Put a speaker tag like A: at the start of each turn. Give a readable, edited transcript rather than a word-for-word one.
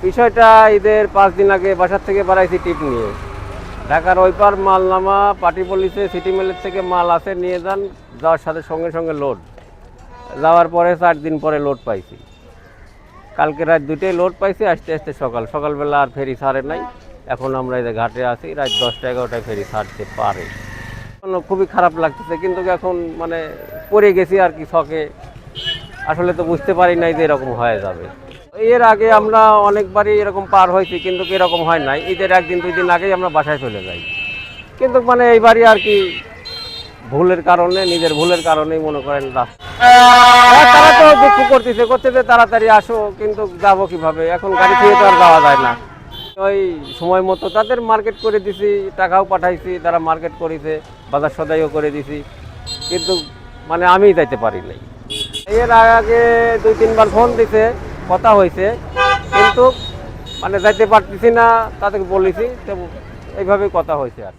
A: বিষয়টা ঈদের 5 দিন আগে বাসার থেকে বাড়াইছি টিপ নিয়ে। ঢাকার ওই পার মাল নামা পার্টি পুলিশে সিটি মিলের থেকে মাল আসে নিয়ে যান, যাওয়ার সাথে সঙ্গে সঙ্গে লোড। যাওয়ার পরে 4 দিন পরে লোড পাইছি। কালকে রাত 2টায় লোড পাইছি, আসতে আসতে সকালবেলা আর ফেরি ছাড়ে নাই। এখন আমরা এই যে ঘাটে আছি, রাত 10টা-11টায় ফেরি ছাড়তে পারে। খুবই খারাপ লাগতেছে, কিন্তু এখন মানে পড়ে গেছি আর কি শখে। আসলে তো বুঝতে পারি নাই যে এরকম হয়ে যাবে। এর আগে আমরা অনেকবারই এরকম পার হয়েছি, কিন্তু এরকম হয় নাই। ঈদের 1-2 দিন আগেই আমরা বাসায় চলে যাই। কিন্তু মানে এইবারই আর কি ভুলের কারণে, নিজের ভুলের কারণেই মনে করেন তারা তো দুঃখ করছে যে তাড়াতাড়ি আসো, কিন্তু যাবো কিভাবে? এখন গাড়ি থেকে তো আর যাওয়া যায় না। ওই সময় মতো তাদের মার্কেট করে দিছি, টাকাও পাঠাইছি, তারা মার্কেট করেছে, বাজার সদাইও করে দিছি, কিন্তু মানে আমিই যাইতে পারি নাই। এর আগে 2-3বার ফোন দিছে, কথা হয়েছে, কিন্তু মানে যাইতে পারতেছি না, তাদেরকে বলেছি, তো এইভাবেই কথা হয়েছে আর।